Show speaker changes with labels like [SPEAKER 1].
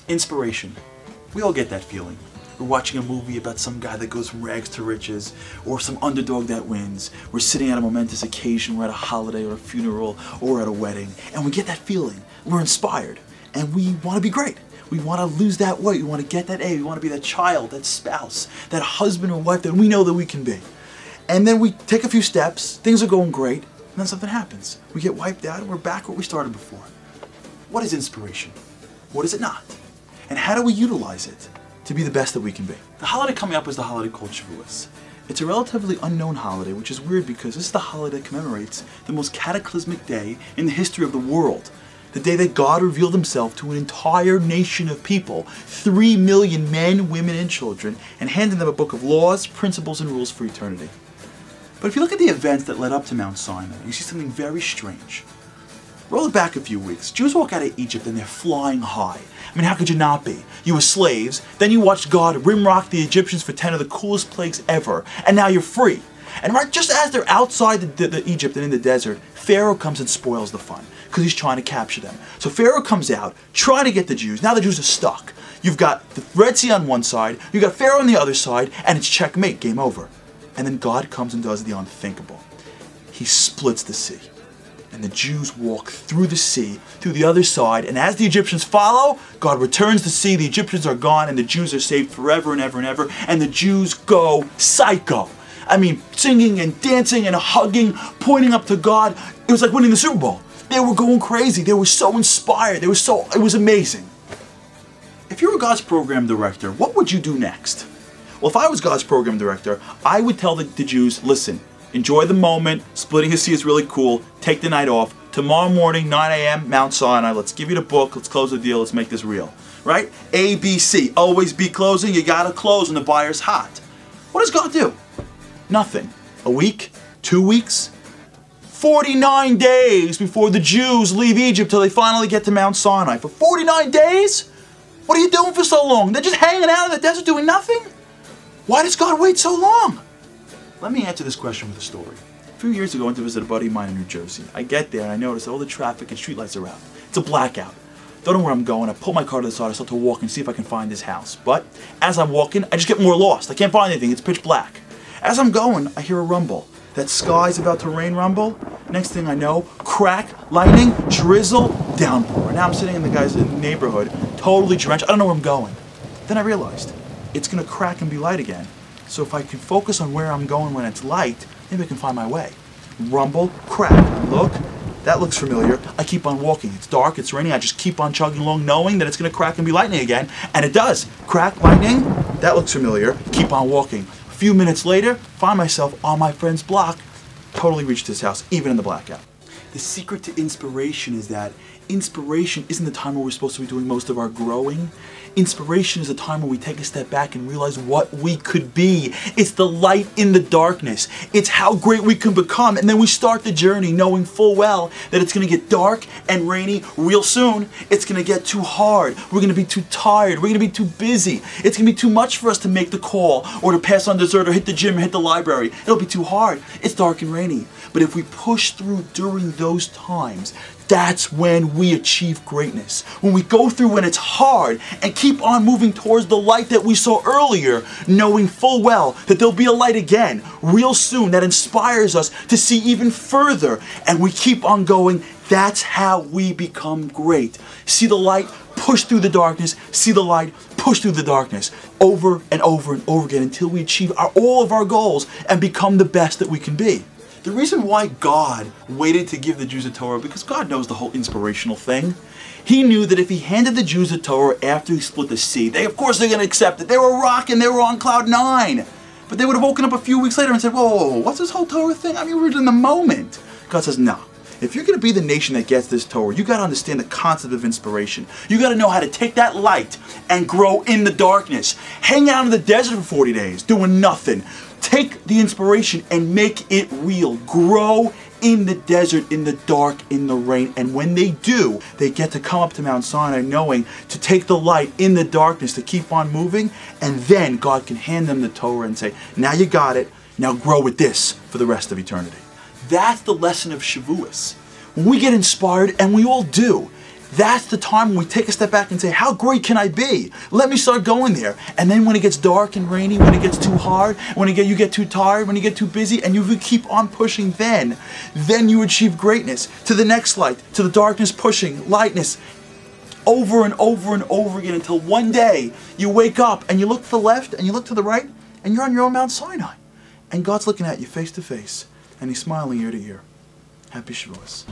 [SPEAKER 1] Inspiration. We all get that feeling. We're watching a movie about some guy that goes from rags to riches, or some underdog that wins. We're sitting at a momentous occasion, we're at a holiday or a funeral, or we're at a wedding, and we get that feeling. We're inspired, and we want to be great. We want to lose that weight, we want to get that A, we want to be that child, that spouse, that husband or wife that we know that we can be. And then we take a few steps, things are going great, and then something happens. We get wiped out and we're back where we started before. What is inspiration? What is it not? And how do we utilize it to be the best that we can be? The holiday coming up is the holiday called Shavuos. It's a relatively unknown holiday, which is weird because this is the holiday that commemorates the most cataclysmic day in the history of the world. The day that God revealed himself to an entire nation of people, 3 million men, women, and children, and handed them a book of laws, principles, and rules for eternity. But if you look at the events that led up to Mount Sinai, you see something very strange. Roll it back a few weeks. Jews walk out of Egypt and they're flying high. I mean, how could you not be? You were slaves, then you watched God rimrock the Egyptians for 10 of the coolest plagues ever, and now you're free. And right just as they're outside the Egypt and in the desert, Pharaoh comes and spoils the fun, because he's trying to capture them. So Pharaoh comes out, trying to get the Jews. Now the Jews are stuck. You've got the Red Sea on one side, you've got Pharaoh on the other side, and it's checkmate, game over. And then God comes and does the unthinkable. He splits the sea. And the Jews walk through the sea, through the other side, and as the Egyptians follow, God returns the sea, the Egyptians are gone, and the Jews are saved forever and ever and ever, and the Jews go psycho. I mean, singing and dancing and hugging, pointing up to God. It was like winning the Super Bowl. They were going crazy. They were so inspired. It was amazing. If you were God's program director, what would you do next? Well, if I was God's program director, I would tell the Jews, listen, enjoy the moment, splitting the sea is really cool, take the night off, tomorrow morning, 9 a.m., Mount Sinai, let's give you the book, let's close the deal, let's make this real. Right? A, B, C, always be closing, you gotta close when the buyer's hot. What does God do? Nothing. A week? 2 weeks? 49 days before the Jews leave Egypt till they finally get to Mount Sinai. For 49 days? What are you doing for so long? They're just hanging out in the desert doing nothing? Why does God wait so long? Let me answer this question with a story. A few years ago, I went to visit a buddy of mine in New Jersey. I get there and I notice all the traffic and streetlights are out. It's a blackout. Don't know where I'm going. I pull my car to the side. I start to walk and see if I can find this house. But as I'm walking, I just get more lost. I can't find anything. It's pitch black. As I'm going, I hear a rumble. That sky's about to rain rumble. Next thing I know, crack, lightning, drizzle, downpour. Now I'm sitting in the guy's neighborhood, totally drenched. I don't know where I'm going. Then I realized it's going to crack and be light again. So if I can focus on where I'm going when it's light, maybe I can find my way. Rumble, crack, look, that looks familiar. I keep on walking. It's dark, it's raining, I just keep on chugging along knowing that it's going to crack and be lightning again. And it does. Crack, lightning, that looks familiar. Keep on walking. A few minutes later, find myself on my friend's block, totally reached his house, even in the blackout. The secret to inspiration is that inspiration isn't the time where we're supposed to be doing most of our growing. Inspiration is a time where we take a step back and realize what we could be. It's the light in the darkness. It's how great we can become. And then we start the journey knowing full well that it's going to get dark and rainy real soon. It's going to get too hard. We're going to be too tired. We're going to be too busy. It's going to be too much for us to make the call or to pass on dessert or hit the gym or hit the library. It'll be too hard. It's dark and rainy. But if we push through during those times, that's when we achieve greatness. When we go through when it's hard and keep on moving towards the light that we saw earlier, knowing full well that there'll be a light again real soon that inspires us to see even further, and we keep on going, that's how we become great. See the light, push through the darkness, see the light, push through the darkness, over and over and over again until we achieve all of our goals and become the best that we can be. The reason why God waited to give the Jews the Torah, because God knows the whole inspirational thing. He knew that if he handed the Jews the Torah after he split the sea, of course they're going to accept it. They were rocking, they were on cloud 9. But they would have woken up a few weeks later and said, whoa, what's this whole Torah thing? I mean, we're in the moment. God says, no. If you're going to be the nation that gets this Torah, you got to understand the concept of inspiration. You got to know how to take that light and grow in the darkness. Hang out in the desert for 40 days, doing nothing. Take the inspiration and make it real. Grow in the desert, in the dark, in the rain. And when they do, they get to come up to Mount Sinai knowing to take the light in the darkness, to keep on moving. And then God can hand them the Torah and say, now you got it. Now grow with this for the rest of eternity. That's the lesson of Shavuos. When we get inspired, and we all do, That's the time when we take a step back and say, how great can I be? Let me start going there. And then when it gets dark and rainy, when it gets too hard, when you get too tired, when you get too busy, and you keep on pushing, then you achieve greatness. To the next light, to the darkness pushing, lightness, over and over and over again, until one day you wake up and you look to the left and you look to the right and you're on your own Mount Sinai. And God's looking at you face to face and He's smiling ear to ear. Happy Shavuos.